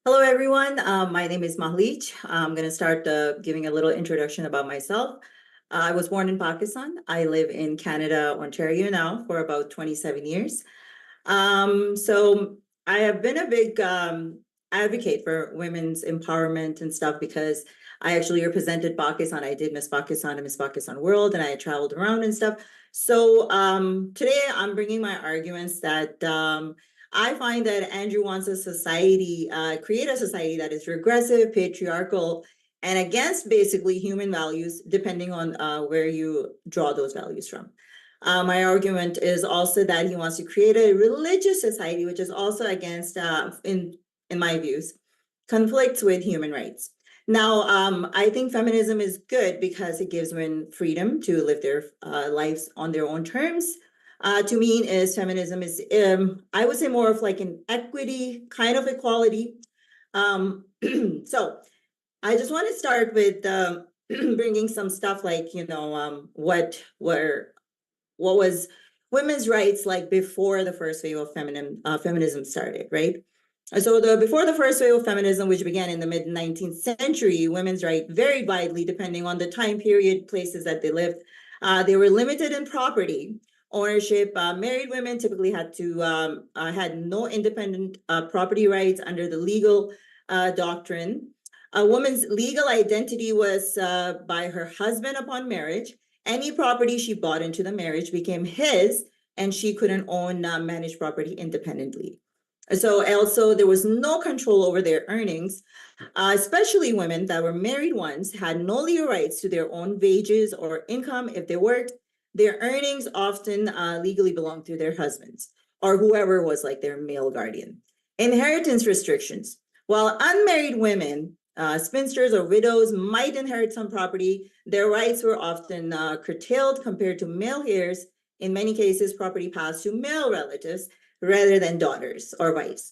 Hello, everyone. My name is Mahleej. I'm going to start giving a little introduction about myself. I was born in Pakistan. I live in Canada, Ontario now for about 27 years. So I have been a big advocate for women's empowerment and stuff because I actually represented Pakistan. I did Miss Pakistan and Miss Pakistan World, and I traveled around and stuff. So today I'm bringing my arguments that I find that Andrew wants a society, create a society that is regressive, patriarchal, and against basically human values, depending on where you draw those values from. My argument is also that he wants to create a religious society, which is also against, in my views, conflicts with human rights. Now, I think feminism is good because it gives women freedom to live their lives on their own terms. To me, is feminism is, I would say, more of like an equity kind of equality. So I just want to start with bringing some stuff like, what was women's rights like before the first wave of feminism started, right? So before the first wave of feminism, which began in the mid 19th century, women's rights varied widely depending on the time period, places that they lived. They were limited in property ownership. Married women typically had no independent property rights under the legal doctrine. A woman's legal identity was by her husband upon marriage. Any property she bought into the marriage became his, and she couldn't own managed property independently. So also there was no control over their earnings, especially women that were married ones had no legal rights to their own wages or income if they worked. Their earnings often legally belonged to their husbands or whoever was like their male guardian. Inheritance restrictions. While unmarried women, spinsters or widows might inherit some property, their rights were often curtailed compared to male heirs. In many cases, property passed to male relatives rather than daughters or wives.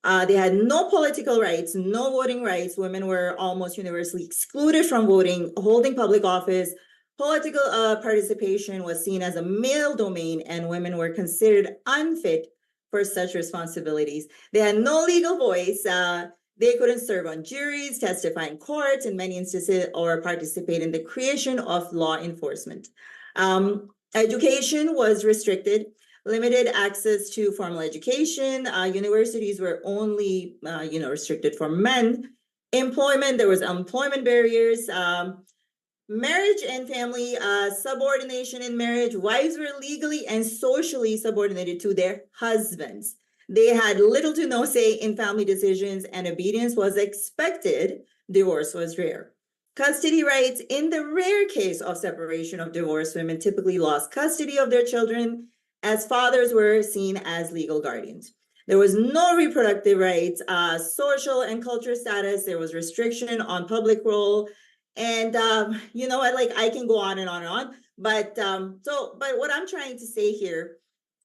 They had no political rights, no voting rights. Women were almost universally excluded from voting, holding public office. Political participation was seen as a male domain, and women were considered unfit for such responsibilities. They had no legal voice. They couldn't serve on juries, testify in courts in many instances, or participate in the creation of law enforcement. Education was restricted, limited access to formal education. Universities were only, restricted for men. Employment, there was employment barriers. Marriage and family subordination in marriage. Wives were legally and socially subordinated to their husbands. They had little to no say in family decisions, and obedience was expected. Divorce was rare. Custody rights. In the rare case of separation of divorce, women typically lost custody of their children, as fathers were seen as legal guardians. There was no reproductive rights, social and cultural status. There was restriction on public role. And I can go on and on and on. But what I'm trying to say here,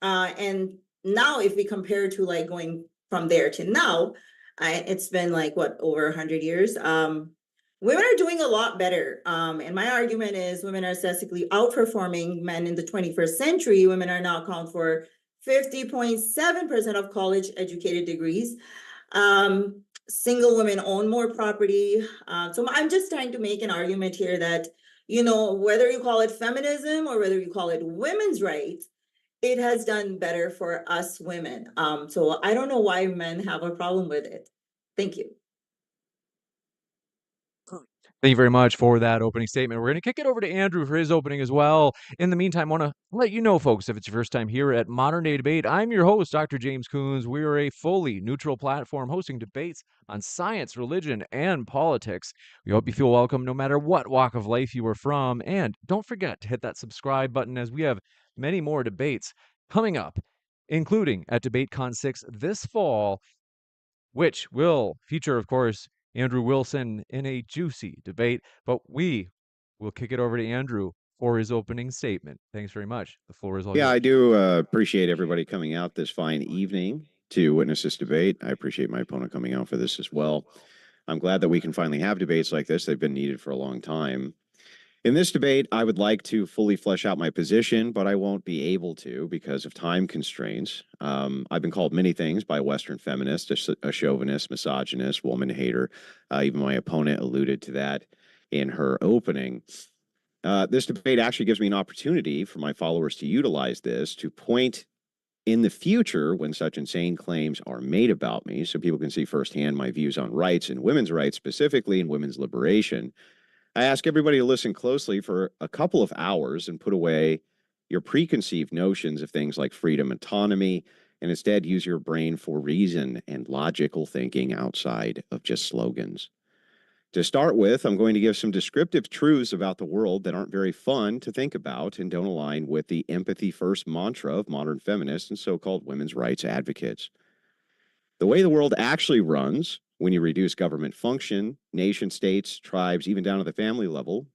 and now if we compare to like going from there to now, it's been like what, over 100 years. Women are doing a lot better. And my argument is women are statistically outperforming men in the 21st century. Women are now account for 50.7% of college educated degrees. Single women own more property. So I'm just trying to make an argument here that, whether you call it feminism or whether you call it women's rights, it has done better for us women. So I don't know why men have a problem with it. Thank you. Thank you very much for that opening statement. We're going to kick it over to Andrew for his opening as well. In the meantime, I want to let you know, folks, if it's your first time here at Modern Day Debate, I'm your host, Dr. James Coons. We are a fully neutral platform hosting debates on science, religion, and politics. We hope you feel welcome no matter what walk of life you are from. And don't forget to hit that subscribe button as we have many more debates coming up, including at DebateCon 6 this fall, which will feature, of course, Andrew Wilson in a juicy debate, but we will kick it over to Andrew for his opening statement. Thanks very much. The floor is all yours. I do appreciate everybody coming out this fine evening to witness this debate. I appreciate my opponent coming out for this as well. I'm glad that we can finally have debates like this. They've been needed for a long time. In this debate, I would like to fully flesh out my position, but I won't be able to because of time constraints. I've been called many things by Western feminists, a chauvinist, misogynist, woman hater. Even my opponent alluded to that in her opening. This debate actually gives me an opportunity for my followers to utilize this to point in the future when such insane claims are made about me so people can see firsthand my views on rights and women's rights, specifically in women's liberation. I ask everybody to listen closely for a couple of hours and put away your preconceived notions of things like freedom, autonomy, and instead use your brain for reason and logical thinking outside of just slogans. To start with, I'm going to give some descriptive truths about the world that aren't very fun to think about and don't align with the empathy first mantra of modern feminists and so called women's rights advocates. The way the world actually runs, when you reduce government function, nation states, tribes, even down to the family level,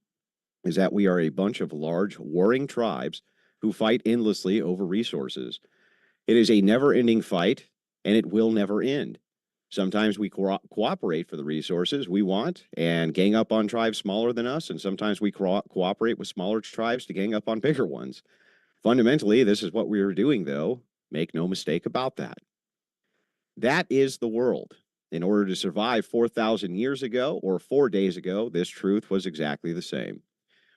is that we are a bunch of large warring tribes who fight endlessly over resources. It is a never ending fight, and it will never end. Sometimes we cooperate for the resources we want and gang up on tribes smaller than us, and sometimes we cooperate with smaller tribes to gang up on bigger ones. Fundamentally, this is what we are doing, though. Make no mistake about that. That is the world. In order to survive 4,000 years ago or 4 days ago, this truth was exactly the same.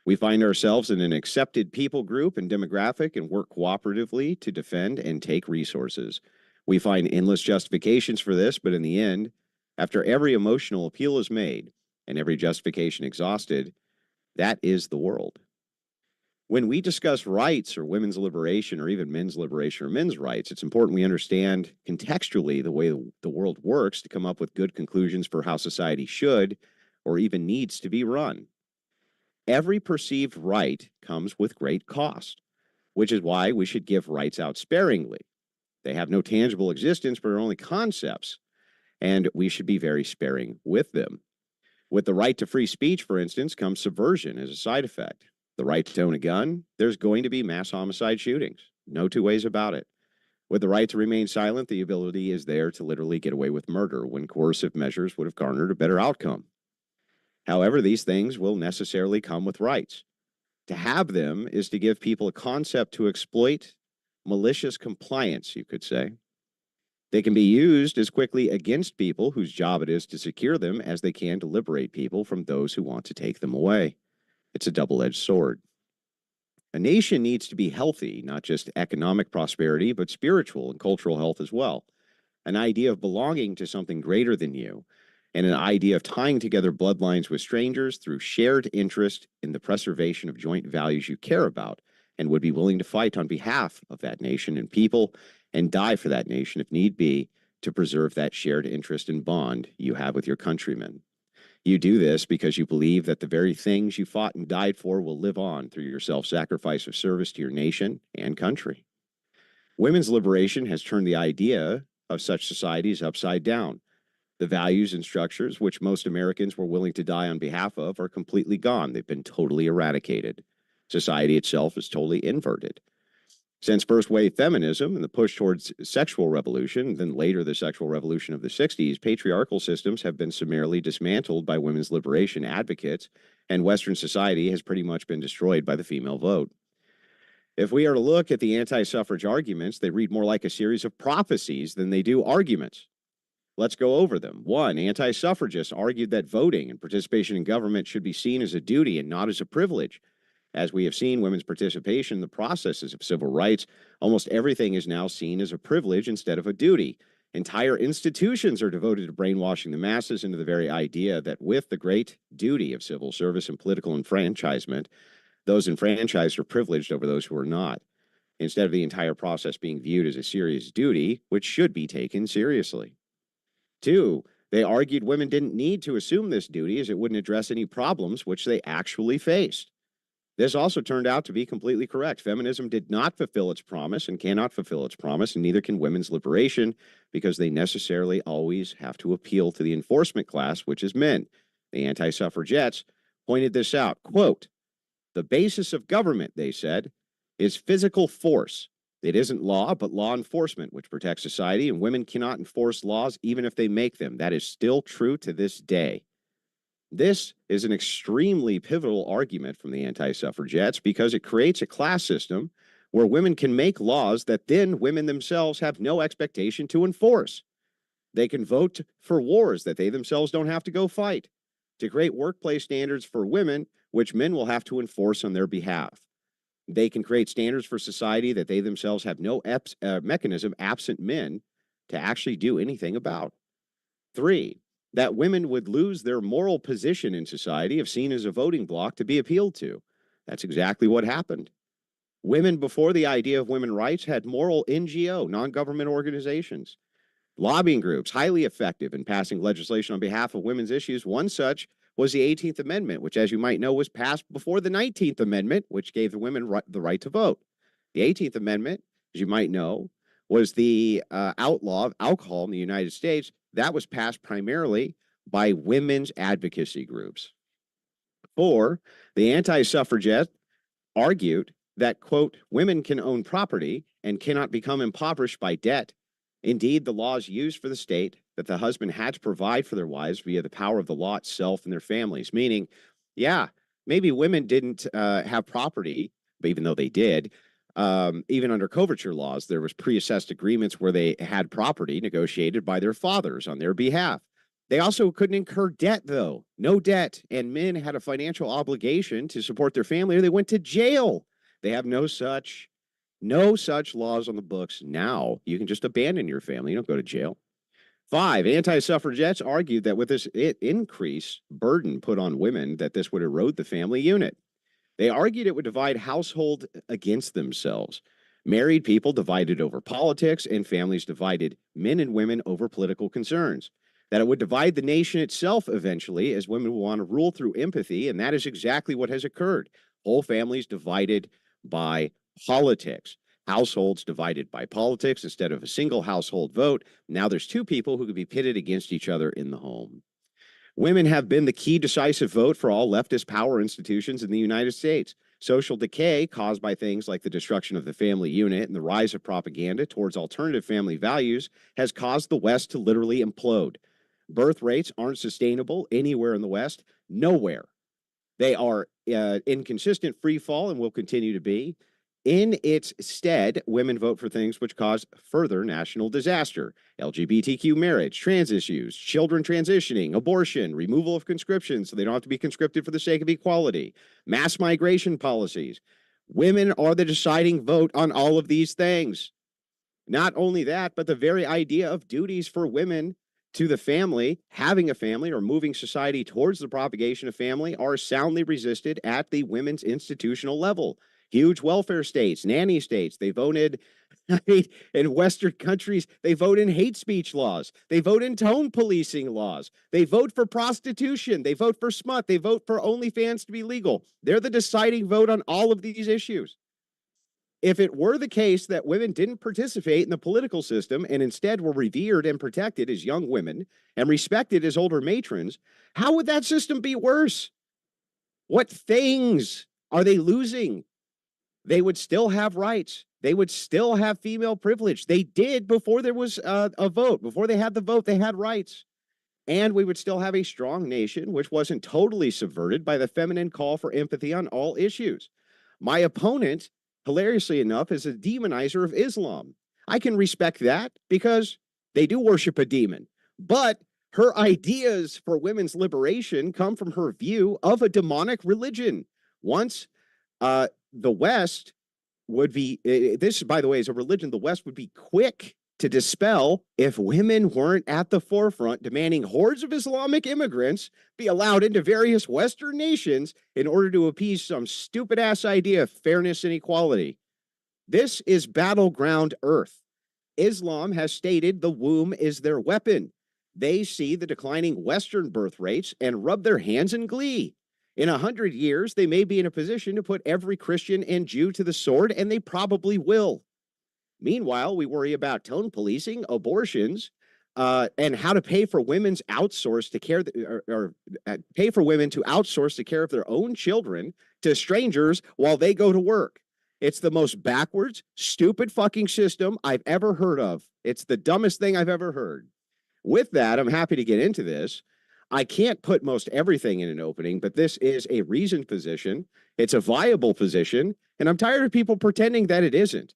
We find ourselves in an accepted people group and demographic and work cooperatively to defend and take resources. We find endless justifications for this, but in the end, after every emotional appeal is made and every justification exhausted, that is the world. When we discuss rights or women's liberation or even men's liberation or men's rights, it's important we understand contextually the way the world works to come up with good conclusions for how society should or even needs to be run. Every perceived right comes with great cost, which is why we should give rights out sparingly. They have no tangible existence, but are only concepts, and we should be very sparing with them. With the right to free speech, for instance, comes subversion as a side effect. The right to own a gun, there's going to be mass homicide shootings. No two ways about it. With the right to remain silent, the ability is there to literally get away with murder when coercive measures would have garnered a better outcome. However, these things will necessarily come with rights. To have them is to give people a concept to exploit malicious compliance, you could say. They can be used as quickly against people whose job it is to secure them as they can to liberate people from those who want to take them away. It's a double-edged sword. A nation needs to be healthy, not just economic prosperity, but spiritual and cultural health as well. An idea of belonging to something greater than you, and an idea of tying together bloodlines with strangers through shared interest in the preservation of joint values you care about and would be willing to fight on behalf of that nation and people and die for that nation if need be to preserve that shared interest and bond you have with your countrymen. You do this because you believe that the very things you fought and died for will live on through your self-sacrifice of service to your nation and country. Women's liberation has turned the idea of such societies upside down. The values and structures which most Americans were willing to die on behalf of are completely gone. They've been totally eradicated. Society itself is totally inverted. Since first wave feminism and the push towards sexual revolution, then later the sexual revolution of the 60s, patriarchal systems have been summarily dismantled by women's liberation advocates, and Western society has pretty much been destroyed by the female vote. If we are to look at the anti-suffrage arguments, they read more like a series of prophecies than they do arguments. Let's go over them. One, anti-suffragists argued that voting and participation in government should be seen as a duty and not as a privilege. As we have seen women's participation in the processes of civil rights, almost everything is now seen as a privilege instead of a duty. Entire institutions are devoted to brainwashing the masses into the very idea that with the great duty of civil service and political enfranchisement, those enfranchised are privileged over those who are not, instead of the entire process being viewed as a serious duty, which should be taken seriously. Two, they argued women didn't need to assume this duty as it wouldn't address any problems which they actually faced. This also turned out to be completely correct. Feminism did not fulfill its promise and cannot fulfill its promise, and neither can women's liberation, because they necessarily always have to appeal to the enforcement class, which is men. The anti-suffragettes pointed this out. Quote, "The basis of government," they said, "is physical force. It isn't law, but law enforcement, which protects society, and women cannot enforce laws even if they make them. That is still true to this day." This is an extremely pivotal argument from the anti-suffragettes because it creates a class system where women can make laws that then women themselves have no expectation to enforce. They can vote for wars that they themselves don't have to go fight, to create workplace standards for women, which men will have to enforce on their behalf. They can create standards for society that they themselves have no mechanism, absent men, to actually do anything about. Three, that women would lose their moral position in society if seen as a voting bloc to be appealed to. That's exactly what happened. Women, before the idea of women's rights, had moral NGO, non government organizations, lobbying groups, highly effective in passing legislation on behalf of women's issues. One such was the 18th Amendment, which, as you might know, was passed before the 19th Amendment, which gave the women the right to vote. The 18th Amendment, as you might know, was the outlaw of alcohol in the United States. That was passed primarily by women's advocacy groups. Four, the anti-suffragette argued that, quote, women can own property and cannot become impoverished by debt. Indeed, the laws used for the state that the husband had to provide for their wives via the power of the law itself and their families, meaning, yeah, maybe women didn't have property, but even though they did, even under coverture laws, there was pre-assessed agreements where they had property negotiated by their fathers on their behalf. They also couldn't incur debt, though. No debt. And men had a financial obligation to support their family or they went to jail. They have no such laws on the books now. You can just abandon your family. You don't go to jail. Five, anti-suffragettes argued that with this increased burden put on women, that this would erode the family unit. They argued it would divide household against themselves. Married people divided over politics and families divided men and women over political concerns. That it would divide the nation itself eventually as women will want to rule through empathy, and that is exactly what has occurred. Whole families divided by politics. Households divided by politics instead of a single household vote. Now there's two people who could be pitted against each other in the home. Women have been the key decisive vote for all leftist power institutions in the United States. Social decay caused by things like the destruction of the family unit and the rise of propaganda towards alternative family values has caused the West to literally implode. Birth rates aren't sustainable anywhere in the West, nowhere. They are in consistent free fall and will continue to be. In its stead, women vote for things which cause further national disaster: LGBTQ marriage, trans issues, children transitioning, abortion, removal of conscription so they don't have to be conscripted for the sake of equality, mass migration policies. Women are the deciding vote on all of these things. Not only that, but the very idea of duties for women to the family, having a family, or moving society towards the propagation of family are soundly resisted at the women's institutional level. Huge welfare states, nanny states, they voted, in Western countries, they vote in hate speech laws. They vote in tone policing laws. They vote for prostitution. They vote for smut. They vote for OnlyFans to be legal. They're the deciding vote on all of these issues. If it were the case that women didn't participate in the political system and instead were revered and protected as young women and respected as older matrons, how would that system be worse? What things are they losing? They would still have rights. They would still have female privilege. They did before there was a vote. Before they had the vote, they had rights. And we would still have a strong nation, which wasn't totally subverted by the feminine call for empathy on all issues. My opponent, hilariously enough, is a demonizer of Islam. I can respect that because they do worship a demon. But her ideas for women's liberation come from her view of a demonic religion. Once the West would be, this, by the way, is a religion the West would be quick to dispel if women weren't at the forefront demanding hordes of Islamic immigrants be allowed into various Western nations in order to appease some stupid ass idea of fairness and equality. This is battleground Earth. Islam has stated the womb is their weapon. They see the declining Western birth rates and rub their hands in glee. In 100 years, they may be in a position to put every Christian and Jew to the sword, and they probably will. Meanwhile, we worry about tone policing, abortions, and how to pay for women's outsource to care, or pay for women to outsource the care of their own children to strangers while they go to work. It's the most backwards, stupid fucking system I've ever heard of. It's the dumbest thing I've ever heard. With that, I'm happy to get into this. I can't put most everything in an opening, but this is a reasoned position. It's a viable position, and I'm tired of people pretending that it isn't.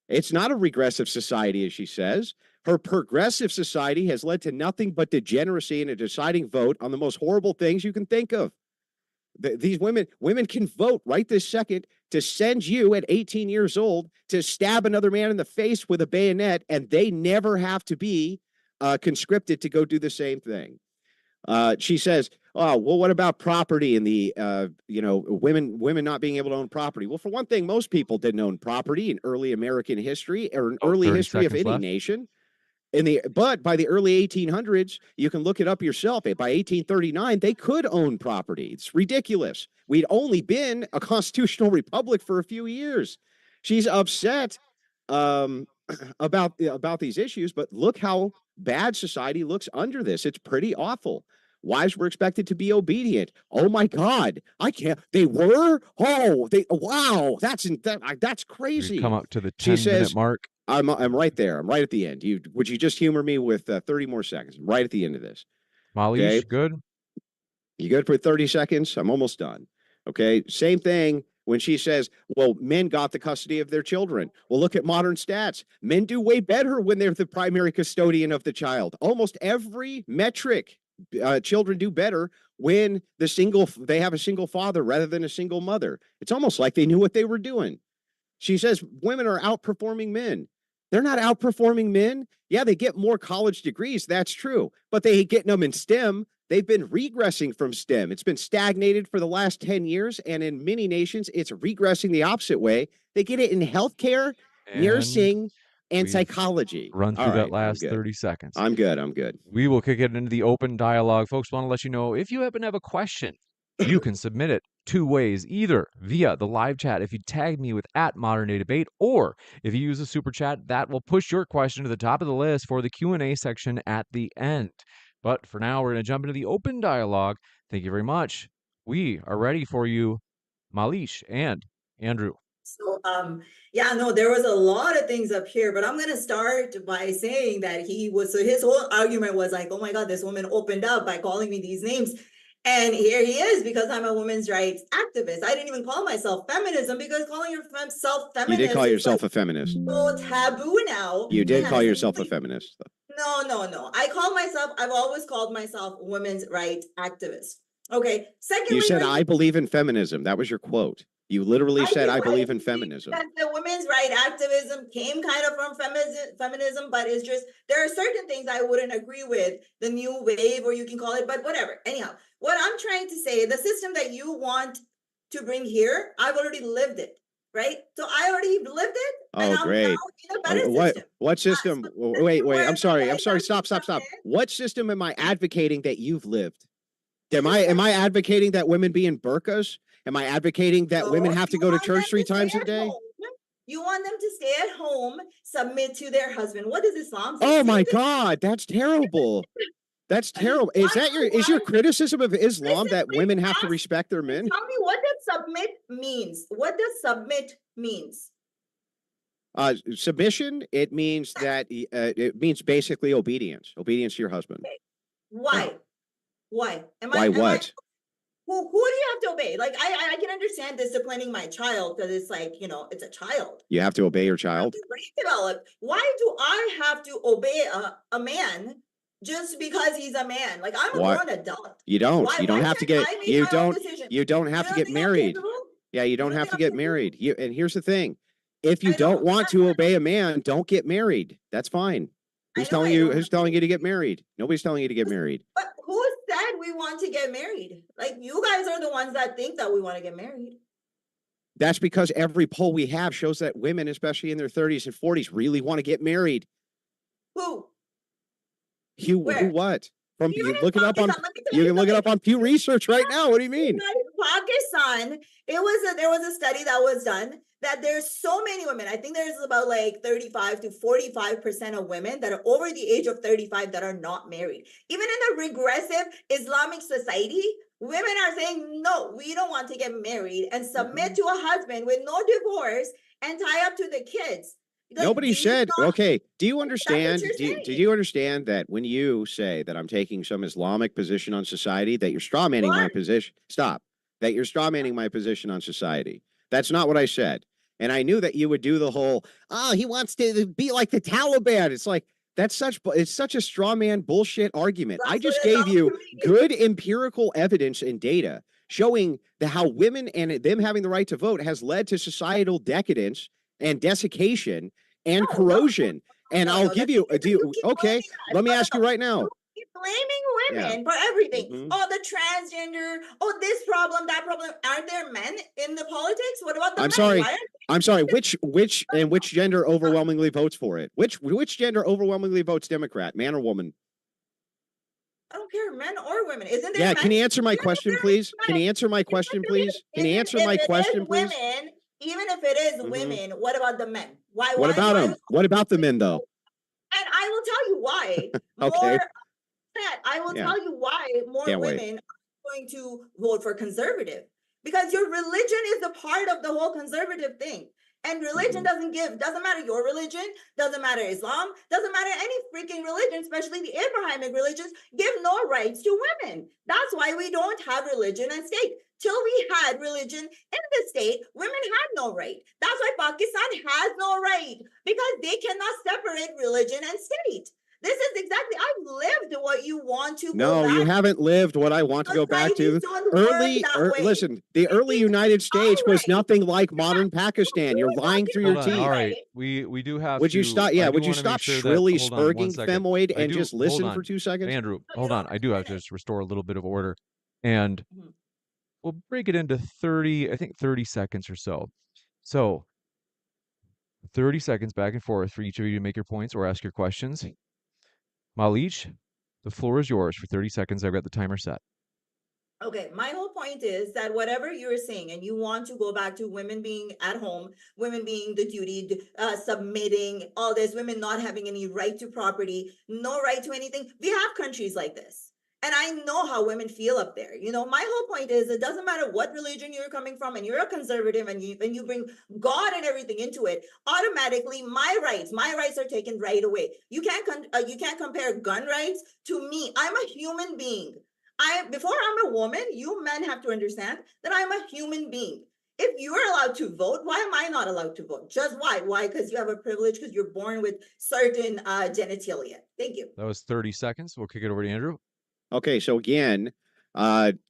It's not a regressive society, as she says. Her progressive society has led to nothing but degeneracy and a deciding vote on the most horrible things you can think of. These women can vote right this second to send you at 18 years old to stab another man in the face with a bayonet, and they never have to be conscripted to go do the same thing. She says, "Oh, well, what about property and the women not being able to own property?" Well, for one thing, most people didn't own property in early American history or in early 30 history of seconds any left. nation. But by the early 1800s, you can look it up yourself. By 1839, they could own property. It's ridiculous. We'd only been a constitutional republic for a few years. She's upset about these issues, but look how bad society looks under this. It's pretty awful. Wives were expected to be obedient. Oh my God, I can't. They were. Oh, they. Wow, that's We crazy. come up to the She 10-minute says, mark. I'm right there. I'm right at the end. Would you just humor me with 30 more seconds? I'm right at the end of this. Okay. Malish, good? You good for 30 seconds? I'm almost done. Okay. Same thing when she says, well, men got the custody of their children. Well, look at modern stats. Men do way better when they're the primary custodian of the child. Almost every metric, children do better when they have a single father rather than a single mother. It's almost like they knew what they were doing. She says women are outperforming men. They're not outperforming men. Yeah, they get more college degrees. That's true. But they ain't getting them in STEM. They've been regressing from STEM. It's been stagnated for the last 10 years. And in many nations, it's regressing the opposite way. They get it in healthcare, And nursing, and we've psychology. run All through that right, I'm last good. 30 seconds. I'm good. I'm good. We will kick it into the open dialogue. Folks, want to let you know if you happen to have a question, you can submit it two ways, either via the live chat if you tag me with @ModernDayDebate, or if you use a super chat, that will push your question to the top of the list for the Q&A section at the end. But for now, we're going to jump into the open dialogue. Thank you very much. We are ready for you, Malish and Andrew. So, yeah, no, there was a lot of things up here, but I'm going to start by saying that so his whole argument was like, oh my God, this woman opened up by calling me these names. And here he is, because I'm a women's rights activist. I didn't even call myself feminism, because calling yourself feminist. You did call yourself a feminist. So taboo now. You did call yourself a feminist. No. I've always called myself a women's rights activist. Okay. Secondly, you said, I believe in feminism. That was your quote. You literally said, I believe in feminism. That the women's right activism came kind of from feminism, but it's just, there are certain things I wouldn't agree with, the new wave, or you can call it, but whatever. Anyhow, what I'm trying to say, the system that you want to bring here, I've already lived it, right? So I already lived it. Oh, great. In a better system. What system? Wait, I'm sorry. Stop. What system am I advocating that you've lived? Am I advocating that women be in burqas? Am I advocating that women have to go to church 3 times a day? You want them to stay at home, submit to their husband. What does Islam say? Oh my God, that's terrible. That's terrible. Is your criticism of Islam that women have to respect their men? Tell me, what does submit means? What does submit means? Submission, it means that it means basically obedience to your husband. Okay. Why? Why? Why what? Who do you have to obey? Like, I can understand disciplining my child, because it's like, it's a child. You have to obey your child? Why do I have to obey a man just because he's a man? Like, I'm a grown adult. You don't. You don't have to get. You don't have to get married. Yeah, you don't have to get married. And here's the thing: if you don't want to obey a man, don't get married. That's fine. Who's telling you to get married? Nobody's telling you to get married. But who said we want to get married? Like, you guys are the ones that think that we want to get married. That's because every poll we have shows that women, especially in their 30s and 40s, really want to get married. Who? Who what? You can look it up on Pew Research right now. What do you mean? Pakistan, there was a study that was done that there's so many women. I think there's about like 35 to 45% of women that are over the age of 35 that are not married. Even in a regressive Islamic society, women are saying, no, we don't want to get married and submit to a husband with no divorce and tie up to the kids. Nobody do you said, not, okay, do you that's what understand? you're Did saying. you understand that when you say that I'm taking some Islamic position on society, that you're straw manning my What? position? Stop. That you're straw manning my position on society. That's not what I said. And I knew that you would do the whole, oh, he wants to be like the Taliban. It's like, it's such a straw man bullshit argument. I That's what just it gave sounds you to me. good empirical evidence and data showing that how women and them having the right to vote has led to societal decadence and desiccation and No, no, corrosion. And no, I'll no. The give thing you is do that you you keep okay, blaming us. let me No, ask no, you no. right You now. keep blaming Yeah. women for everything. Mhm. Oh, the transgender. Oh, this problem, that problem. Aren't there men in the politics? What about the I'm men? sorry. Why aren't I'm sorry. Which gender they? overwhelmingly votes for it? Which gender overwhelmingly votes Democrat, man or woman? I don't care, men or women. Isn't there Yeah, men? can you answer my Even if question, there is please? Can men, you answer my even question, if please? Can you answer my it is question, please? women, even if it is Mhm. women, what about the men? Why? What about Why? them? What about the men, though? And I will tell you why. Okay. More that I will Yeah. tell you why more Can't wait. women are going to vote for conservative, because your religion is a part of the whole conservative thing. And religion doesn't matter your religion, doesn't matter Islam, doesn't matter any freaking religion, especially the Abrahamic religions, give no rights to women. That's why we don't have religion and state. Till we had religion in the state, women had no right. That's why Pakistan has no right, because they cannot separate religion and state. This is exactly, I've lived what you want to go No, you back. haven't lived what I want to go back Societies to. don't work that way. Listen, the early It's United States all was right. nothing like modern Pakistan. You're lying through your Hold on. teeth. All right. Right. We do have Would you to. stop? Yeah, I do would you want to make stop sure that. shrilly Hold on one spurging second. femoid I and do. just Hold listen on, for 2 seconds? Andrew. So you Hold on. don't I do have to understand just restore a little bit of order, and it. Mhm. we'll break it into 30. I think 30 seconds or so. So 30 seconds back and forth for each of you to make your points or ask your questions. Malich, the floor is yours for 30 seconds. I've got the timer set. Okay, my whole point is that whatever you're saying, and you want to go back to women being at home, women being the duty, submitting, all this, women not having any right to property, no right to anything. We have countries like this. And I know how women feel up there. You know, my whole point is it doesn't matter what religion you're coming from, and you're a conservative, and you bring God and everything into it, automatically my rights are taken right away. You can't compare gun rights to me. I'm a human being. Before I'm a woman, you men have to understand that I'm a human being. If you're allowed to vote, why am I not allowed to vote? Just why? Why? Because you have a privilege, because you're born with certain genitalia. Thank you. That was 30 seconds. We'll kick it over to Andrew. Okay, so again,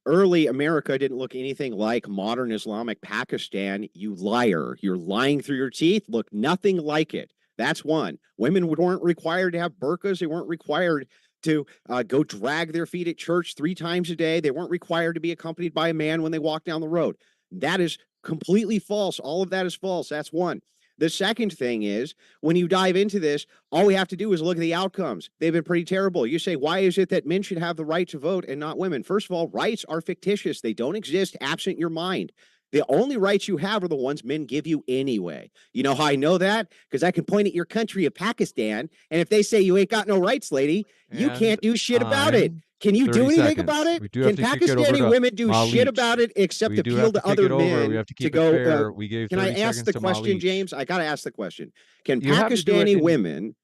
early America didn't look anything like modern Islamic Pakistan. You liar. You're lying through your teeth. Look nothing like it. That's one. Women weren't required to have burqas. They weren't required to go drag their feet at church 3 times a day. They weren't required to be accompanied by a man when they walk down the road. That is completely false. All of that is false. That's one. The second thing is, when you dive into this, all we have to do is look at the outcomes. They've been pretty terrible. You say, why is it that men should have the right to vote and not women? First of all, rights are fictitious. They don't exist absent your mind. The only rights you have are the ones men give you anyway. You know how I know that? Because I can point at your country of Pakistan, and if they say you ain't got no rights, lady, you can't do shit about it. Can you do anything about it? We do have Can to kick it over Pakistani to women do shit about Malich. it except We do have appeal to to kick other it over. We men have to to keep it go? fair. We gave Can I 30 ask seconds the to question, Malich. James? I got to ask the question. Can You have to do it Pakistani in. women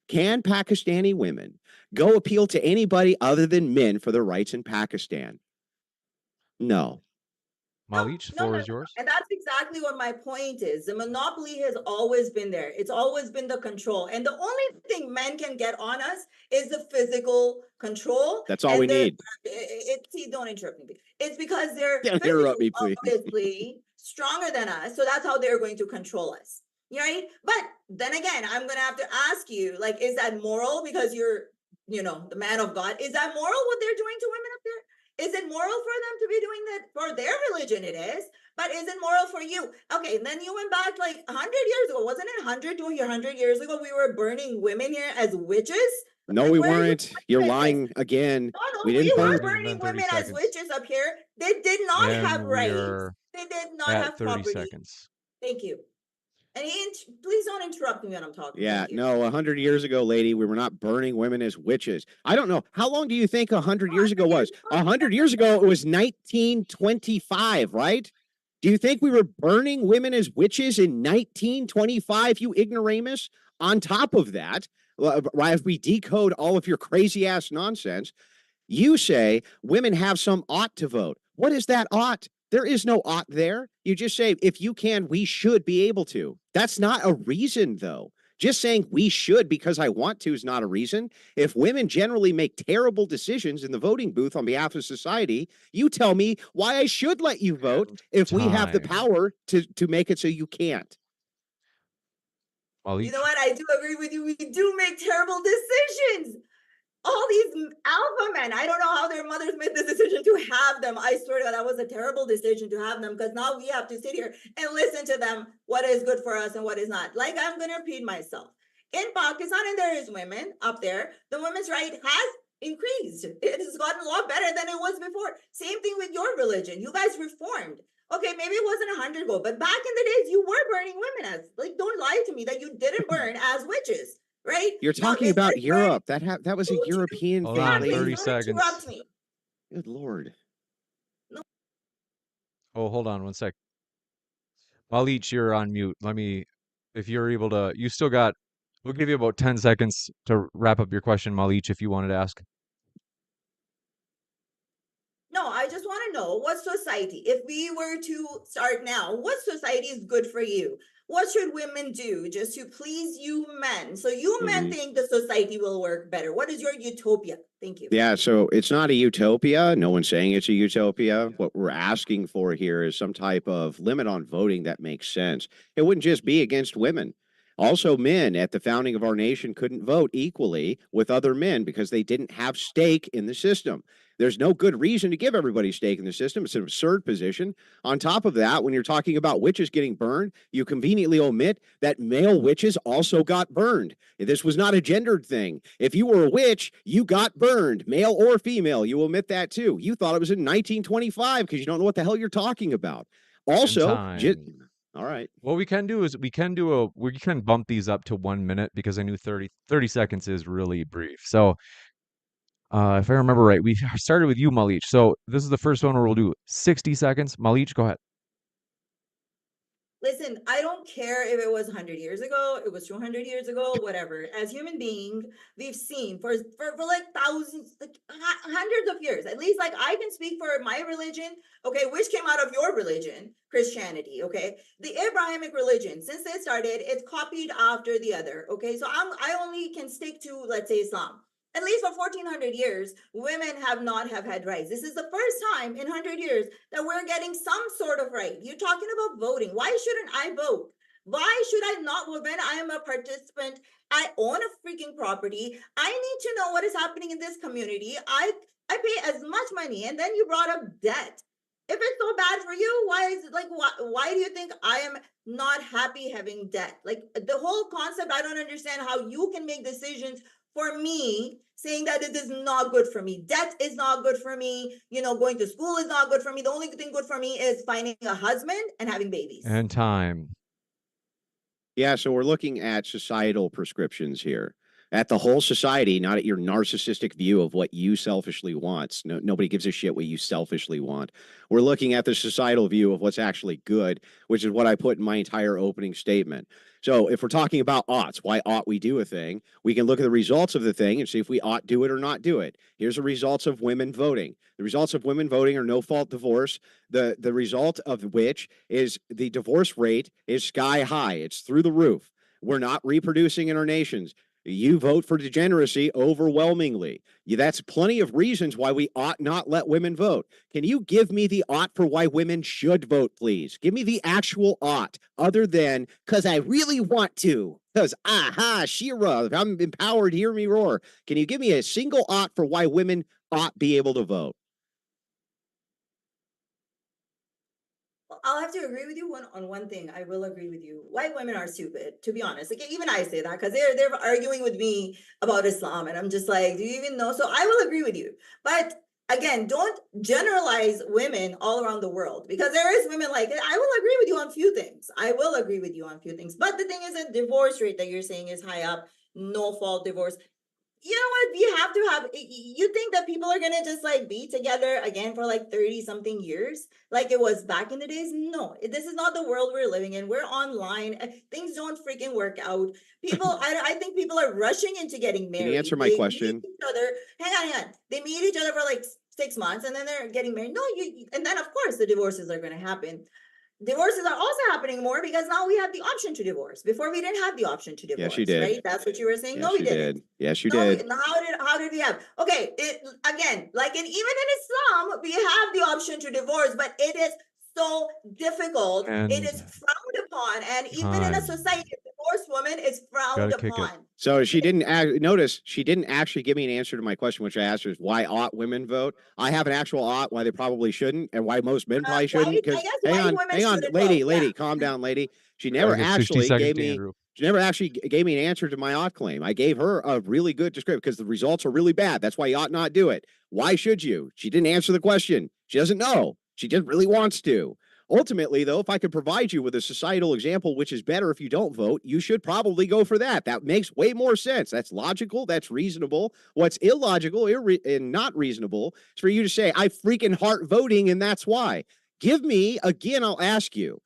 can Pakistani women go appeal to anybody other than men for their rights in Pakistan? No. Malich, the floor is yours. And that's exactly what my point is. The monopoly has always been there. It's always been the control. And the only thing men can get on us is the physical control. That's all we need. See, don't interrupt me. It's because they're Don't interrupt me, physically, please. obviously stronger than us. So that's how they're going to control us. Right? But then again, I'm going to have to ask you, like, is that moral? Because you're, the man of God. Is that moral what they're doing to women up there? Is it moral for them to be doing that? For their religion, it is. But is it moral for you? Okay, and then you went back like 100 years ago. Wasn't it 100 years ago we were burning women here as witches? No, Like, we where weren't. You're lying again. No, We we didn't were burn. burning women as 30 seconds. witches up here. They did not have And we rights. are They did not at have 30 property. seconds. Thank you. And please don't interrupt me when I'm talking. Yeah, Thank you. no, 100 years ago, lady, we were not burning women as witches. I don't know. How long do you think 100 years ago was? 100 years ago, it was 1925, right? Do you think we were burning women as witches in 1925, you ignoramus? On top of that, as we decode all of your crazy ass nonsense, you say women have some ought to vote. What is that ought? There is no ought there. You just say, if you can, we should be able to. That's not a reason, though. Just saying we should because I want to is not a reason. If women generally make terrible decisions in the voting booth on behalf of society, you tell me why I should let you vote And if we have the time. power to make it so you can't. Malik. You know what? I do agree with you. We do make terrible decisions. All these alpha men, I don't know how their mothers made the decision to have them. I swear to God, that was a terrible decision to have them, because now we have to sit here and listen to them, what is good for us and what is not. Like, I'm going to repeat myself. In Pakistan, and there is women up there, the women's right has increased. It has gotten a lot better than it was before. Same thing with your religion. You guys reformed. Okay, maybe it wasn't 100 ago, but back in the days, you were burning women as, like, don't lie to me that you didn't burn as witches, right? You're Now, talking is about this burning? Europe. That was a Don't you European Hold thing, on, please 30 lady. don't seconds. interrupt me. Good Lord. Oh, hold on one sec. Malik, you're on mute. If you're able to, we'll give you about 10 seconds to wrap up your question, Malik, if you wanted to ask. No, I just want to know what society, if we were to start now, what society is good for you? What should women do just to please you men? So you men think the society will work better. What is your utopia? Thank you. Yeah, so it's not a utopia. No one's saying it's a utopia. What we're asking for here is some type of limit on voting that makes sense. It wouldn't just be against women. Also, men at the founding of our nation couldn't vote equally with other men because they didn't have stake in the system. There's no good reason to give everybody stake in the system. It's an absurd position. On top of that, when you're talking about witches getting burned, you conveniently omit that male witches also got burned. This was not a gendered thing. If you were a witch, you got burned, male or female. You omit that too. You thought it was in 1925 because you don't know what the hell you're talking about. Also, time. all right. What we can do is we can bump these up to 1 minute because I knew 30 seconds is really brief. So if I remember right, we started with you, Malik. So this is the first one where we'll do 60 seconds. Malik, go ahead. Listen, I don't care if it was 100 years ago, it was 200 years ago, whatever. As human beings, we've seen for like thousands, like hundreds of years. At least, like, I can speak for my religion, okay, which came out of your religion, Christianity, okay? The Abrahamic religion, since they started, it's copied after the other, okay? So I only can stick to, let's say, Islam. At least for 1400 years, women have not have had rights. This is the first time in 100 years that we're getting some sort of right. You're talking about voting. Why shouldn't I vote? Why should I not vote when I am a participant? I own a freaking property. I need to know what is happening in this community. I pay as much money, and then you brought up debt. If it's so bad for you, why is it like why do you think I am not happy having debt? Like, the whole concept, I don't understand how you can make decisions for me, saying that it is not good for me. Debt is not good for me. Going to school is not good for me. The only thing good for me is finding a husband and having babies. And time. Yeah, so we're looking at societal prescriptions here, at the whole society, not at your narcissistic view of what you selfishly want. Nobody gives a shit what you selfishly want. We're looking at the societal view of what's actually good, which is what I put in my entire opening statement. So if we're talking about oughts, why ought we do a thing? We can look at the results of the thing and see if we ought do it or not do it. Here's the results of women voting. The results of women voting are no-fault divorce, the result of which is the divorce rate is sky high. It's through the roof. We're not reproducing in our nations. You vote for degeneracy overwhelmingly. That's plenty of reasons why we ought not let women vote. Can you give me the ought for why women should vote, please? Give me the actual ought, other than, because I really want to. Because, Shira, if I'm empowered, hear me roar. Can you give me a single ought for why women ought be able to vote? I'll have to agree with you on one thing. I will agree with you. White women are stupid, to be honest. Like, even I say that because they're arguing with me about Islam, and I'm just like, do you even know? So I will agree with you. But again, don't generalize women all around the world, because there is women like it. I will agree with you on few things. I will agree with you on few things. But the thing is, that divorce rate that you're saying is high up, no fault divorce. you know what? We have to have, you think that people are going to just like be together again for like 30 something years like it was back in the days? No, this is not the world we're living in. We're online. Things don't freaking work out. People, I think people are rushing into getting Can you answer married. my They meet question? each other. Hang on. They meet each other for like 6 months and then they're getting married. No, and then of course the divorces are going to happen. Divorces are also happening more because now we have the option to divorce. Before we didn't have the option to Yes, you divorce, did. right? That's what you were saying. Yes, No, we you didn't. did. Yes, you No, did. how did we have? Okay, again, like even in Islam, we have the option to divorce, but it is so difficult. It And is frowned upon, and even in a time. society, a divorced woman is frowned Gotta kick it. upon. So she didn't notice she didn't actually give me an answer to my question, which I asked her is why ought women vote? I have an actual ought why they probably shouldn't, and why most men probably shouldn't. I Because guess white women hang on, shouldn't lady, vote. lady, Yeah. calm down, lady. She Gotta never give 60 actually seconds gave to me. Andrew. She never actually gave me an answer to my ought claim. I gave her a really good description because the results are really bad. That's why you ought not do it. Why should you? She didn't answer the question. She doesn't know. She just really wants to. Ultimately, though, if I could provide you with a societal example, which is better if you don't vote, you should probably go for that. That makes way more sense. That's logical. That's reasonable. What's illogical and not reasonable is for you to say, I freaking heart voting, and that's why. Give me, again, I'll ask you,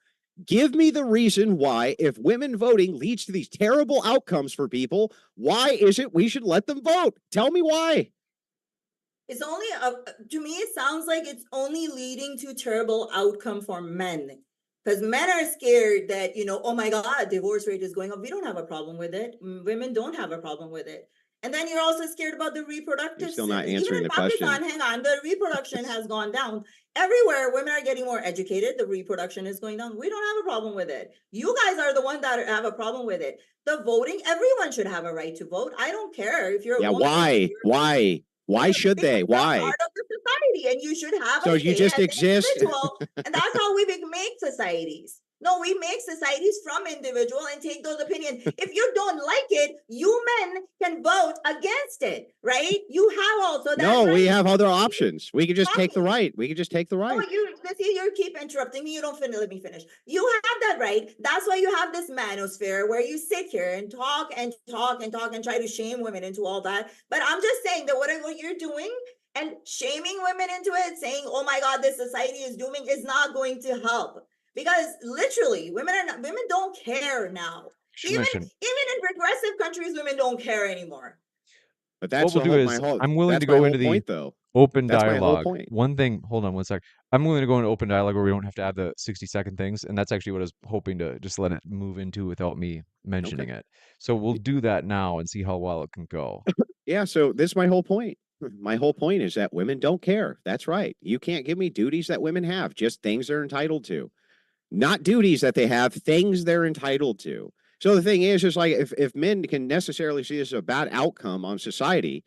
give me the reason why, if women voting leads to these terrible outcomes for people, why is it we should let them vote? Tell me why. It's only to me it sounds like it's only leading to terrible outcome for men, because men are scared that, oh my god, divorce rate is going up. We don't have a problem with it. Women don't have a problem with it. And then you're also scared about the reproductive You're still not even answering in the Pakistan, question. hang on, the reproduction has gone down. Everywhere women are getting more educated, the reproduction is going down. We don't have a problem with it. You guys are the ones that have a problem with it. The voting, everyone should have a right to vote. I don't care if you're a Yeah, woman. why? Why? Why should they? Because you're Why? part of the society and you should have So a you say just as an exist? individual. And that's how we make societies. No, we make societies from individual and take those opinions. If you don't like it, you men can vote against it, right? You have also that No, right. we have other options. We could just take the Talking. right. We could just take the Oh, right. you see, you keep interrupting me. You don't let me finish. You have that right. That's why you have this manosphere where you sit here and talk and talk and talk and try to shame women into all that. But I'm just saying that what you're doing and shaming women into it, saying, "Oh my God, this society is dooming," is not going to help. Because literally, women don't care now. Even in progressive countries, women don't care anymore. But What that's we'll the do whole is I'm willing to that's my go whole into the point, though. open That's my whole dialogue. point. One thing, hold on one sec. I'm willing to go into open dialogue where we don't have to add the 60-second things, and that's actually what I was hoping to just let it move into without me mentioning it. So we'll do that now and see how well it can go. Yeah, so this is my whole point. My whole point is that women don't care. That's right. You can't give me duties that women have, just things they're entitled to. Not duties that they have, things they're entitled to. So the thing is like if men can necessarily see this as a bad outcome on society,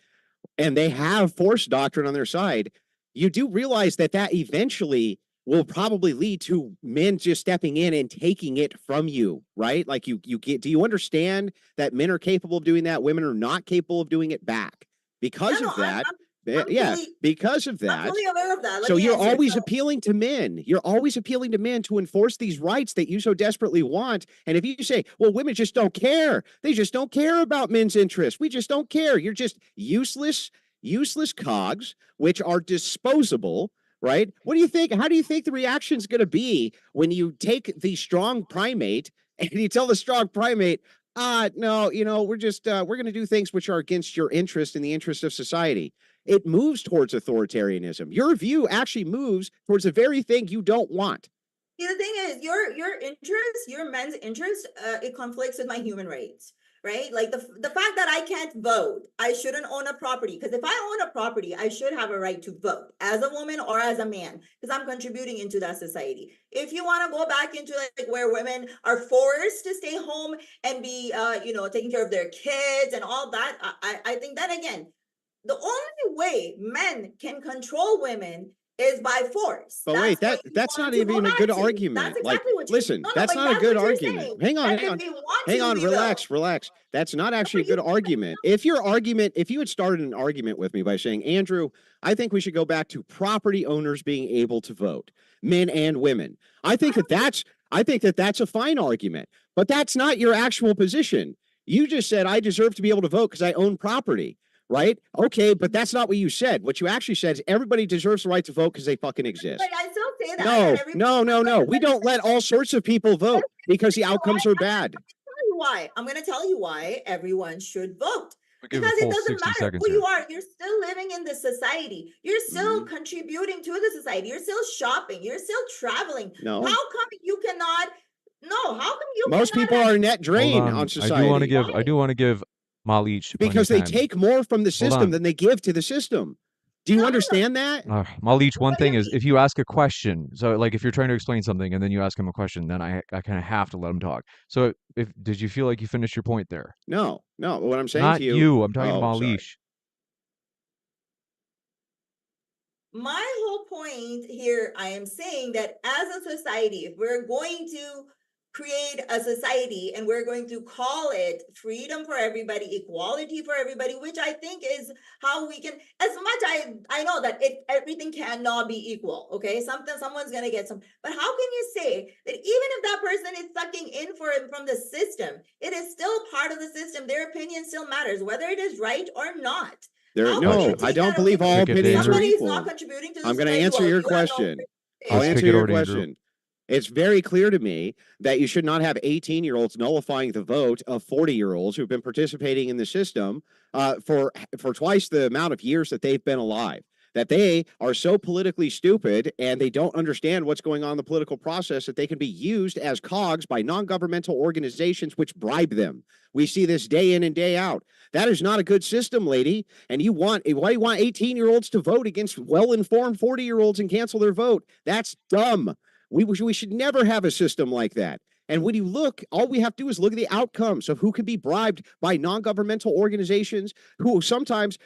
and they have force doctrine on their side, you do realize that eventually will probably lead to men just stepping in and taking it from you, right? Like you get, do you understand that men are capable of doing that? Women are not capable of doing it back because of that. Because of that. I'm fully aware of that. So you're always appealing to men. You're always appealing to men to enforce these rights that you so desperately want. And if you say, well, women just don't care, they just don't care about men's interests. We just don't care. You're just useless cogs, which are disposable, right? What do you think? How do you think the reaction is going to be when you take the strong primate and you tell the strong primate, no, we're just, we're going to do things which are against your interest and the interest of society. It moves towards authoritarianism. Your view actually moves towards the very thing you don't want. See, the thing is, your interest, your men's interest, it conflicts with my human rights, right? Like the fact that I can't vote, I shouldn't own a property. Because if I own a property, I should have a right to vote as a woman or as a man, because I'm contributing into that society. If you want to go back into like where women are forced to stay home and be, taking care of their kids and all that, I think that again, the only way men can control women is by force. But wait, that's not even a good argument. That's exactly what listen, that's not a good argument. Hang on, relax. That's not actually a good argument. If you had started an argument with me by saying, Andrew, I think we should go back to property owners being able to vote, men and women. I think that's a fine argument, but that's not your actual position. You just said I deserve to be able to vote because I own property. right? Okay, but that's not what you said. What you actually said is everybody deserves the right to vote because they fucking exist. But I still say that. No, that no, no, no. We don't let all sorts of people vote because the outcomes are bad. Tell you why. I'm going to tell you why everyone should vote. We'll give a Because it full doesn't 60 matter seconds who here. you are. You're still living in the society. You're still Mhm. contributing to the society. You're still shopping. You're still traveling. No. How come you cannot? No, how come you Most cannot people have- are a net drain Hold on I society. do want to give Malich plenty Because of they time. take more from the Hold system on. than they give to the system. Do you No, no, no. understand that? Malich, one What do thing you is mean? if you ask a question, so like if you're trying to explain something and then you ask him a question, then I kind of have to let him talk. So if did you feel like you finished your point there? No, no. What I'm saying Not to you, you. I'm talking to oh, sorry. Malich. My whole point here, I am saying that as a society, if we're going to create a society and we're going to call it freedom for everybody, equality for everybody, which I think is how we can, as much I know that everything cannot be equal. Okay, someone's gonna get some, but how can you say that even if that person is sucking in for it from the system, it is still part of the system? Their opinion still matters, whether it is right or not. No, I don't believe all opinions are Somebody is equal. not contributing to the I'm going to society. answer Well, your you have no question. I'll Let's answer kick it your over to Andrew. question. It's very clear to me that you should not have 18-year-olds nullifying the vote of 40-year-olds who've been participating in the system for twice the amount of years that they've been alive. That they are so politically stupid and they don't understand what's going on in the political process that they can be used as cogs by non-governmental organizations which bribe them. We see this day in and day out. That is not a good system, lady. And why do you want 18-year-olds to vote against well-informed 40-year-olds and cancel their vote? That's dumb. We should never have a system like that. And when you look, all we have to do is look at the outcomes of who can be bribed by non-governmental organizations who sometimes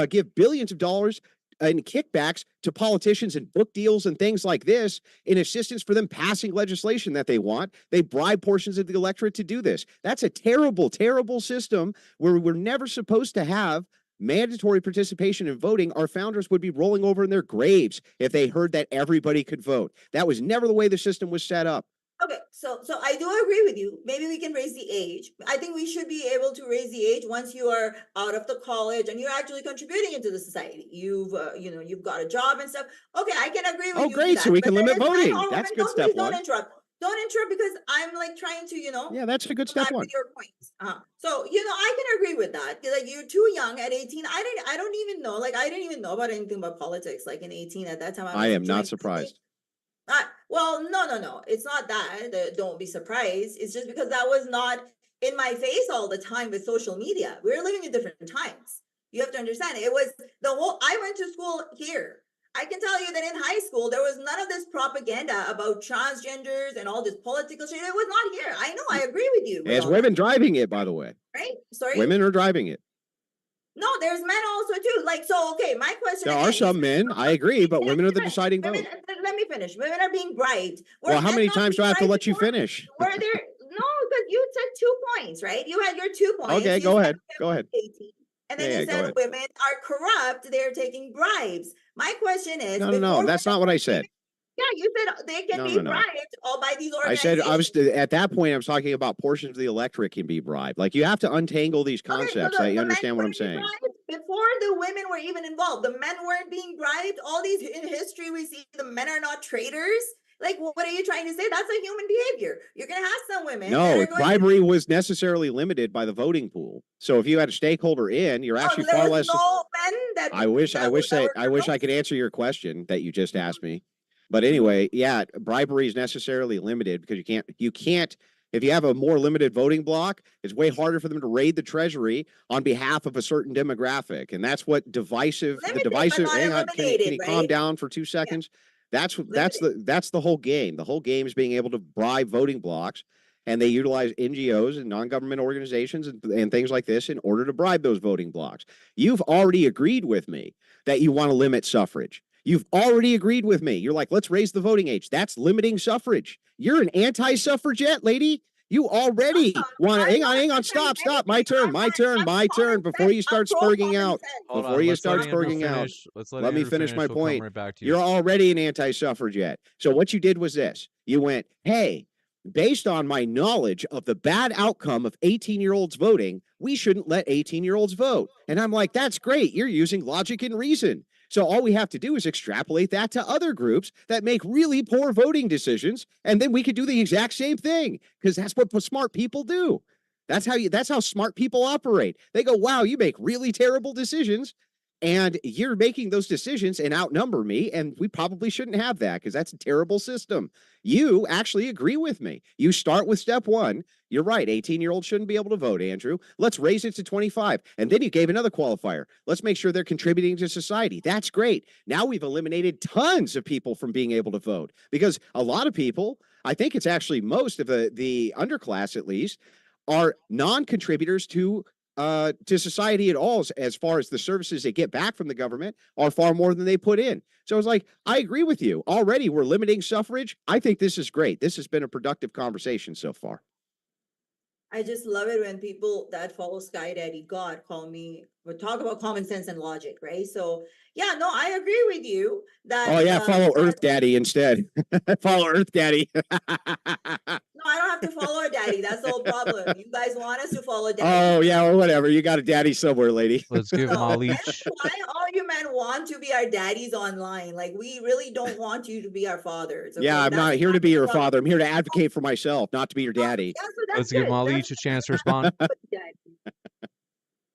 give billions of dollars in kickbacks to politicians and book deals and things like this in assistance for them passing legislation that they want. They bribe portions of the electorate to do this. That's a terrible, terrible system where we're never supposed to have mandatory participation in voting. Our founders would be rolling over in their graves if they heard that everybody could vote. That was never the way the system was set up. Okay, so I do agree with you. Maybe we can raise the age. I think we should be able to raise the age once you are out of the college and you're actually contributing into the society. You've got a job and stuff. Okay, I can agree with you. Oh, great! So we can limit voting. That's good step one. Don't interrupt. Don't interrupt because I'm like trying to, Yeah, that's a good step one. With your points. So I can agree with that. Like you're too young at 18. I don't even know. Like I didn't even know about anything about politics. Like in 18 at that time. I am not surprised. Well, no. It's not that. Don't be surprised. It's just because that was not in my face all the time with social media. We're living in different times. You have to understand. It was I went to school here. I can tell you that in high school, there was none of this propaganda about transgenders and all this political shit. It was not here. I know. I agree with you. As women driving it, by the way. Right? Sorry? Women are driving it. No, there's men also too. Like, so, okay, my question There are some men, I agree, but women are the deciding vote. Let me finish. Women are being bribed. Well, how many times do I have to let you finish? Were there, no, because you said 2 points, right? You had your 2 points. Okay, go ahead. Go ahead. 18, and then you said women are corrupt. They're taking bribes. My question is. No, that's not what I said. Yeah, you said they can be bribed all by these organizations. I said at that point I was talking about portions of the electorate can be bribed. Like you have to untangle these concepts. So you understand what I'm saying. Before the women were even involved, the men weren't being bribed. All these in history we see the men are not traitors. Like, what are you trying to say? That's a human behavior. You're going to have some women. No, bribery was necessarily limited by the voting pool. So if you had a stakeholder in, you're actually far less. No men that I wish I could answer your question that you just asked me. But anyway, yeah, bribery is necessarily limited because you can't, if you have a more limited voting block, it's way harder for them to raid the treasury on behalf of a certain demographic. And that's what hang on, can you calm down for 2 seconds? Yeah. That's the whole game. The whole game is being able to bribe voting blocks, and they utilize NGOs and non-government organizations and things like this in order to bribe those voting blocks. You've already agreed with me that you want to limit suffrage. You've already agreed with me. You're like, let's raise the voting age. That's limiting suffrage. You're an anti-suffragette, lady. You already want to, hang on, stop. My turn. Before you start spurging out. Let me finish my point. You're already an anti-suffragette. So what you did was this. You went, hey, based on my knowledge of the bad outcome of 18-year-olds voting, we shouldn't let 18-year-olds vote. And I'm like, that's great. You're using logic and reason. So all we have to do is extrapolate that to other groups that make really poor voting decisions, and then we could do the exact same thing, because that's what smart people do. That's how smart people operate. They go, wow, you make really terrible decisions, and you're making those decisions and outnumber me, and we probably shouldn't have that because that's a terrible system. You actually agree with me. You start with step one. You're right. 18-year-olds shouldn't be able to vote, Andrew. Let's raise it to 25. And then you gave another qualifier. Let's make sure they're contributing to society. That's great. Now we've eliminated tons of people from being able to vote, because a lot of people, I think it's actually most of the underclass at least, are non-contributors to society at all, as far as the services they get back from the government are far more than they put in. So it's like, I agree with you. Already we're limiting suffrage. I think this is great. This has been a productive conversation so far. I just love it when people that follow Sky Daddy God call me, we talk about common sense and logic, right? So yeah, no, I agree with you that. Oh yeah, follow Earth Daddy instead. Follow Earth Daddy. No, I don't have to follow a daddy. That's the whole problem. You guys want us to follow daddy. Oh yeah, well, whatever. You got a daddy somewhere, lady. Let's give No, Malich. that's why all you men want to be our daddies online. Like, we really don't want you to be our fathers. Yeah, okay? I'm That's not here to be your problem. father. I'm here to advocate for myself, not to be your daddy. Yeah, so that's Let's give good. Malich a chance to respond.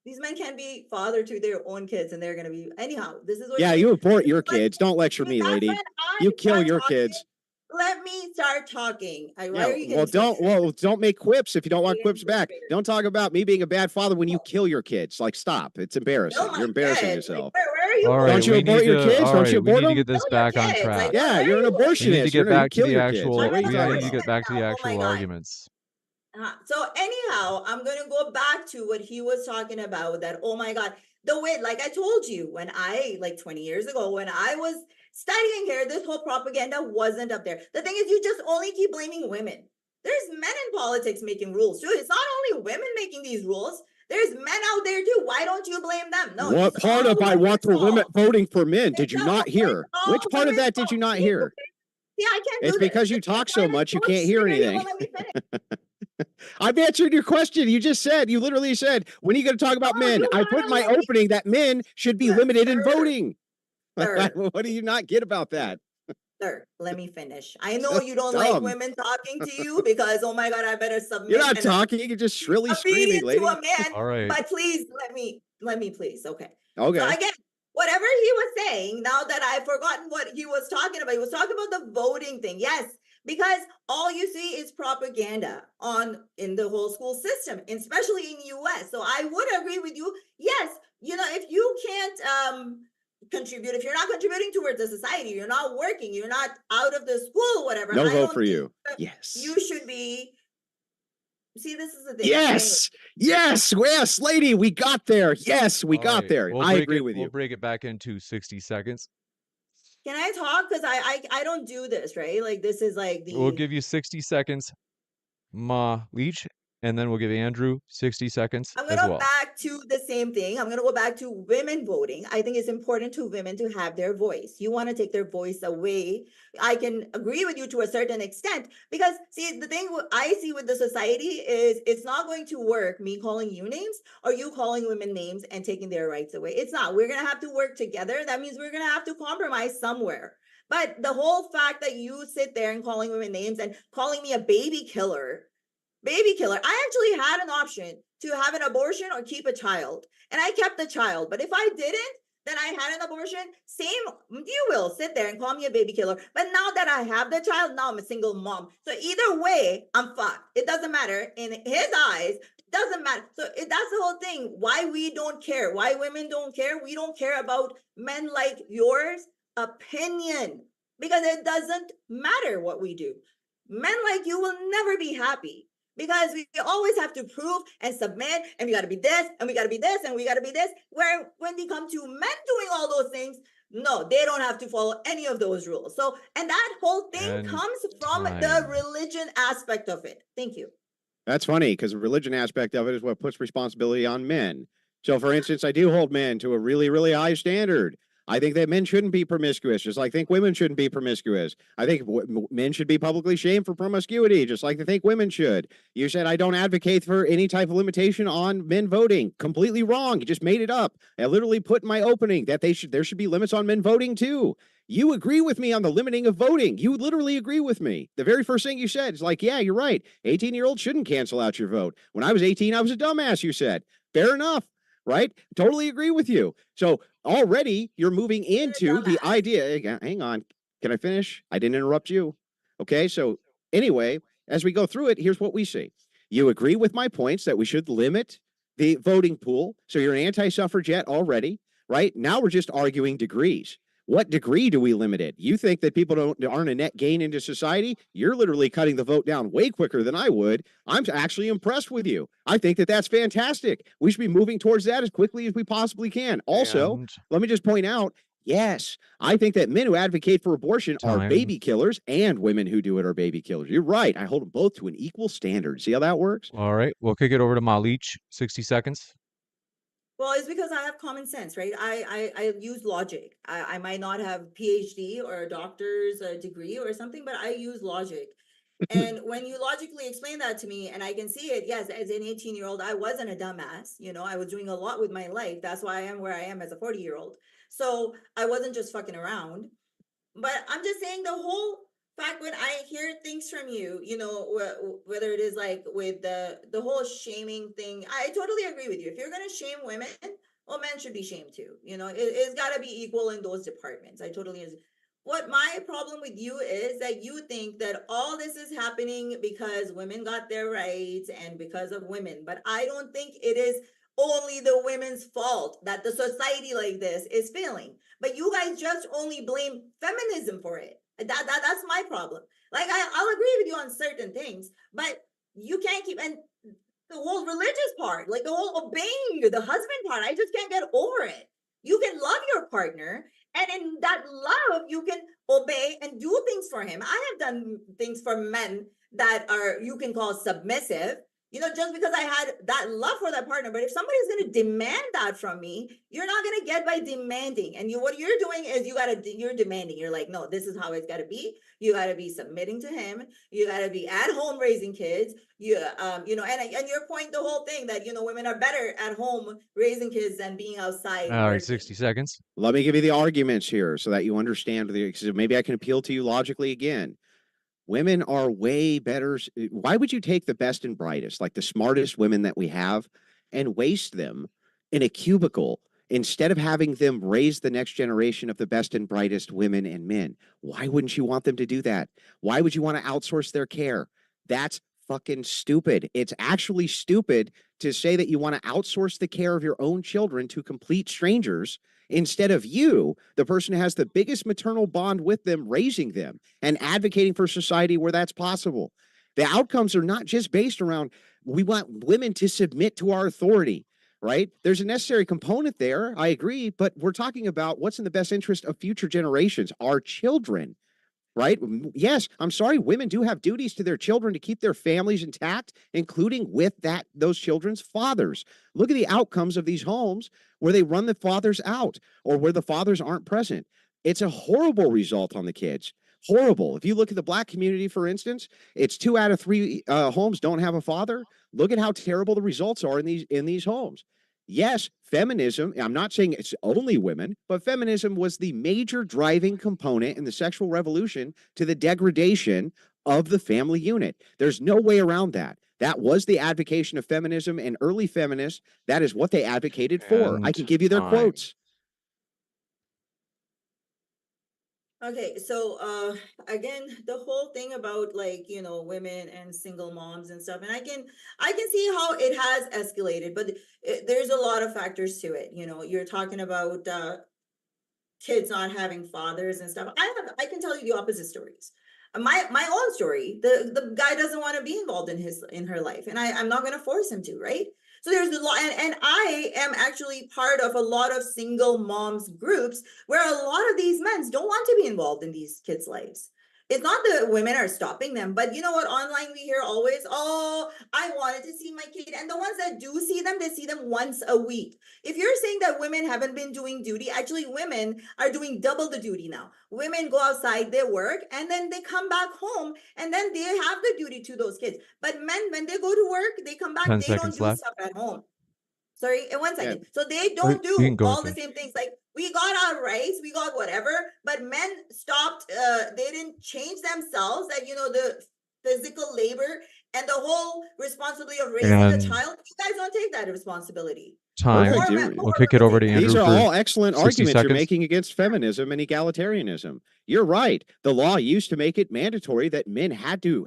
These men can be father to their own kids, and they're gonna be anyhow. This is what. Yeah, you abort your kids. Don't lecture See, me, that's lady. when I You kill start your talking. kids. Let me start talking. Why Yeah, are you well, getting don't make quips if you don't want Getting quips back. triggered. Don't talk about me being a bad father when you No. kill your kids. Like, stop. It's embarrassing. Kill my You're embarrassing kids? Like, yourself. where are you? All going? right, Don't you we abort need your to. kids? All Don't right, you we abort need to them? get this Kill your back on kids. track. Like, Yeah, where you're are an you going? We need to abortionist. get You're gonna back to kill the your kids. actual. Like, what are you We talking need to about? get back to the Oh actual my God. arguments. So anyhow, I'm gonna go back to what he was talking about. That, oh my God, the way, like I told you, when I, like 20 years ago, when I was studying here, this whole propaganda wasn't up there. The thing is, you just only keep blaming women. There's men in politics making rules too. It's not only women making these rules. There's men out there too. Why don't you blame them? No, What it's part all of I want women's for women fault. voting for men did It's you all, not it's hear? all Which part of women's that did you fault. not See, hear? see, I can't It's do this. because you talk so Trying to much you don't can't hear trigger you, anything. but let me finish. I've answered your question. You just said, you literally said, when are you going to talk about No, men? you I put in my wanna let me, opening that men should be limited in sir, voting. sir. What do you not get about that? Sir, let me finish. I know you don't Dumb. like women talking to you because, oh my God, I better submit. You're not and talking. You're just shrilly screaming, obedient to lady. a man. All right. But please let me please. Okay. Okay. So again, whatever he was saying, now that I've forgotten what he was talking about, he was talking about the voting thing. Yes, because all you see is propaganda in the whole school system, especially in US. So I would agree with you. Yes, if you can't contribute, if you're not contributing towards the society, you're not working, you're not out of the school, whatever. No I vote don't for think you. that Yes. you should be. See, this is the thing. Yes. Yes, lady. We got there. Yes, we All got right, there. we'll I break agree it. with We'll you. break it back into 60 seconds. Can I talk? Because I don't do this, right? Like, this is like We'll the. give you 60 seconds, Leach, and then we'll give Andrew 60 seconds I'm as gonna well. back to the same thing. I'm gonna go back to women voting. I think it's important to women to have their voice. You want to take their voice away. I can agree with you to a certain extent, because see, the thing I see with the society is it's not going to work, me calling you names or you calling women names and taking their rights away. It's not. We're gonna have to work together. That means we're gonna have to compromise somewhere. But the whole fact that you sit there and calling women names and calling me a baby killer, I actually had an option to have an abortion or keep a child, and I kept the child. But if I didn't, then I had an abortion. Same, you will sit there and call me a baby killer. But now that I have the child, now I'm a single mom. So either way, I'm fucked. It doesn't matter. In his eyes, it doesn't matter. So that's the whole thing. Why we don't care. Why women don't care. We don't care about men like yours opinion, because it doesn't matter what we do. Men like you will never be happy, because we always have to prove and submit, and we got to be this, and we got to be this, and we got to be this. Where when we come to men doing all those things, no, they don't have to follow any of those rules. So, and that whole thing And comes from the time. religion aspect of it. Thank you. That's funny, because the religion aspect of it is what puts responsibility on men. So, for instance, I do hold men to a really, really high standard. I think that men shouldn't be promiscuous, just like I think women shouldn't be promiscuous. I think men should be publicly shamed for promiscuity, just like I think women should. You said I don't advocate for any type of limitation on men voting. Completely wrong. You just made it up. I literally put in my opening that there should be limits on men voting too. You agree with me on the limiting of voting. You literally agree with me. The very first thing you said is like, yeah, you're right. 18-year-olds shouldn't cancel out your vote. When I was 18, I was a dumbass, you said. Fair enough, right? Totally agree with you. So already you're moving into the idea. Hang on. Can I finish? I didn't interrupt you. Okay. So anyway, as we go through it, here's what we see. You agree with my points that we should limit the voting pool. So you're an anti-suffragette already, right? Now we're just arguing degrees. What degree do we limit it? You think that people aren't a net gain into society? You're literally cutting the vote down way quicker than I would. I'm actually impressed with you. I think that that's fantastic. We should be moving towards that as quickly as we possibly can. Also, And let me just point out, yes, I think that men who advocate for abortion are time. baby killers, and women who do it are baby killers. You're right. I hold them both to an equal standard. See how that works? All right, we'll kick it over to Malich. 60 seconds. Well, it's because I have common sense, right? I use logic. I might not have PhD or a doctor's degree or something, but I use logic. And when you logically explain that to me and I can see it, yes, as an 18-year-old, I wasn't a dumbass. I was doing a lot with my life. That's why I am where I am as a 40-year-old. So I wasn't just fucking around. But I'm just saying the whole fact when I hear things from you, whether it is like with the whole shaming thing, I totally agree with you. If you're gonna shame women, well, men should be shamed too. It's got to be equal in those departments. I totally agree. What my problem with you is that you think that all this is happening because women got their rights and because of women, but I don't think it is only the women's fault that the society like this is failing. But you guys just only blame feminism for it. That's my problem. Like I'll agree with you on certain things, but you can't keep and the whole religious part, like the whole obeying the husband part, I just can't get over it. You can love your partner, and in that love, you can obey and do things for him. I have done things for men that are you can call submissive, just because I had that love for that partner. But if somebody's going to demand that from me, you're not going to get by demanding. And what you're doing is you're demanding. You're like, no, this is how it's got to be. You got to be submitting to him. You got to be at home raising kids. And your point, the whole thing that women are better at home raising kids than being outside All right, working. 60 seconds. Let me give you the arguments here so that you understand because maybe I can appeal to you logically again. Women are way better. Why would you take the best and brightest, like the smartest women that we have, and waste them in a cubicle instead of having them raise the next generation of the best and brightest women and men? Why wouldn't you want them to do that? Why would you want to outsource their care? That's fucking stupid. It's actually stupid to say that you want to outsource the care of your own children to complete strangers instead of you, the person who has the biggest maternal bond with them, raising them and advocating for society where that's possible. The outcomes are not just based around we want women to submit to our authority, right? There's a necessary component there. I agree, but we're talking about what's in the best interest of future generations, our children. Right? Yes, I'm sorry, women do have duties to their children to keep their families intact, including with those children's fathers. Look at the outcomes of these homes where they run the fathers out or where the fathers aren't present. It's a horrible result on the kids. Horrible. If you look at the Black community, for instance, it's 2 out of 3 homes don't have a father. Look at how terrible the results are in these homes. Yes, feminism, I'm not saying it's only women, but feminism was the major driving component in the sexual revolution to the degradation of the family unit. There's no way around that. That was the advocation of feminism and early feminists. That is what they advocated for. I can give you their quotes. Okay, so again, the whole thing about women and single moms and stuff, and I can see how it has escalated, but there's a lot of factors to it. You're talking about kids not having fathers and stuff. I can tell you the opposite stories. My own story. The guy doesn't want to be involved in her life, and I'm not going to force him to, right? So there's a lot, and I am actually part of a lot of single moms groups where a lot of these men don't want to be involved in these kids' lives. It's not that women are stopping them, but you know what? Online we hear always, oh, I wanted to see my kid. And the ones that do see them, they see them once a week. If you're saying that women haven't been doing duty, actually women are doing double the duty now. Women go outside, they work, and then they come back home, and then they have the duty to those kids. But men, when they go to work, they come back, 10 they don't seconds do left. stuff at home. Sorry, in 1 Yeah. second. So they You don't can do go all ahead. the same things. Like we got our rights, we got whatever, but men stopped, they didn't change themselves, that the physical labor and the whole responsibility of raising a And child. You guys don't take that responsibility. time. Perfect. More We'll kick it women over to take that. These Andrew are for all excellent 60 arguments you're seconds. making against feminism and egalitarianism. You're right. The law used to make it mandatory that men had to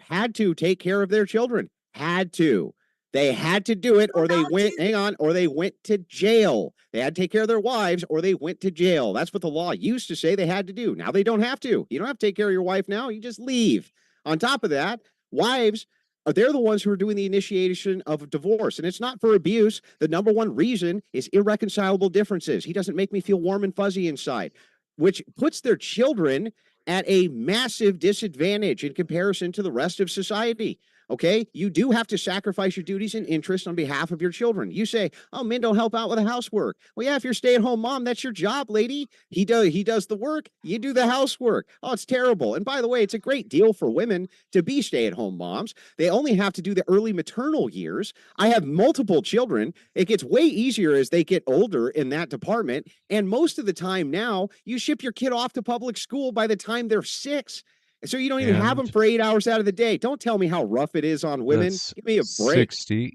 take care of their children. Had to. They had to do it, or they went, hang on, or they went to jail. They had to take care of their wives, or they went to jail. That's what the law used to say they had to do. Now they don't have to. You don't have to take care of your wife now. You just leave. On top of that, wives, they're the ones who are doing the initiation of divorce. And it's not for abuse. The number one reason is irreconcilable differences. He doesn't make me feel warm and fuzzy inside, which puts their children at a massive disadvantage in comparison to the rest of society. Okay, you do have to sacrifice your duties and interests on behalf of your children. You say, "Oh, men don't help out with the housework." Well, yeah, if you're a stay-at-home mom, that's your job, lady. He does the work. You do the housework. Oh, it's terrible. And by the way, it's a great deal for women to be stay-at-home moms. They only have to do the early maternal years. I have multiple children. It gets way easier as they get older in that department. And most of the time now, you ship your kid off to public school by the time they're 6. So you don't even have them And for 8 hours out of the day. Don't tell me how rough it is on women. that's Give me a break. 60